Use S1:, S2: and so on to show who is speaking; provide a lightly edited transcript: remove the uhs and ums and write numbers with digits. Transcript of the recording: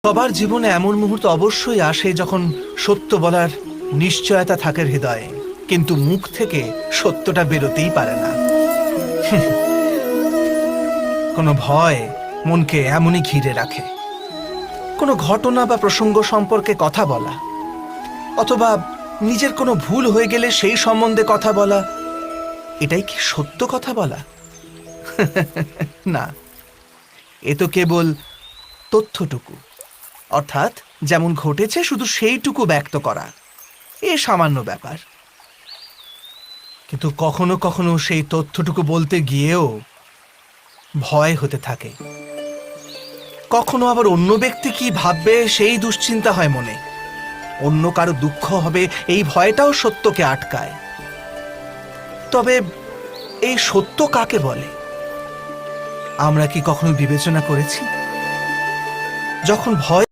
S1: সবার জীবনে এমন মুহূর্ত অবশ্যই আসে যখন সত্য বলার নিশ্চয়তা থাকে হৃদয়ে, কিন্তু মুখ থেকে সত্যটা বেরোতেই পারে না। কোনো ভয় মনকে এমনই ঘিরে রাখে। কোনো ঘটনা বা প্রসঙ্গ সম্পর্কে কথা বলা, অথবা নিজের কোনো ভুল হয়ে গেলে সেই সম্বন্ধে কথা বলা, এটাই কি সত্য কথা বলা? না, এ তো কেবল তথ্যটুকু, অর্থাৎ যেমন ঘটেছে শুধু সেইটুকু ব্যক্ত করা। এ সামান্য ব্যাপার। কিন্তু কখনো কখনো সেই তথ্যটুকু বলতে গিয়েও ভয় হতে থাকে। কখনো আবার অন্য ব্যক্তি কি ভাববে সেই দুশ্চিন্তা হয় মনে। অন্য কারো দুঃখ হবে এই ভয়টাও সত্যকে আটকায়। তবে এই সত্য কাকে বলে আমরা কি কখনো বিবেচনা করেছি? যখন ভয়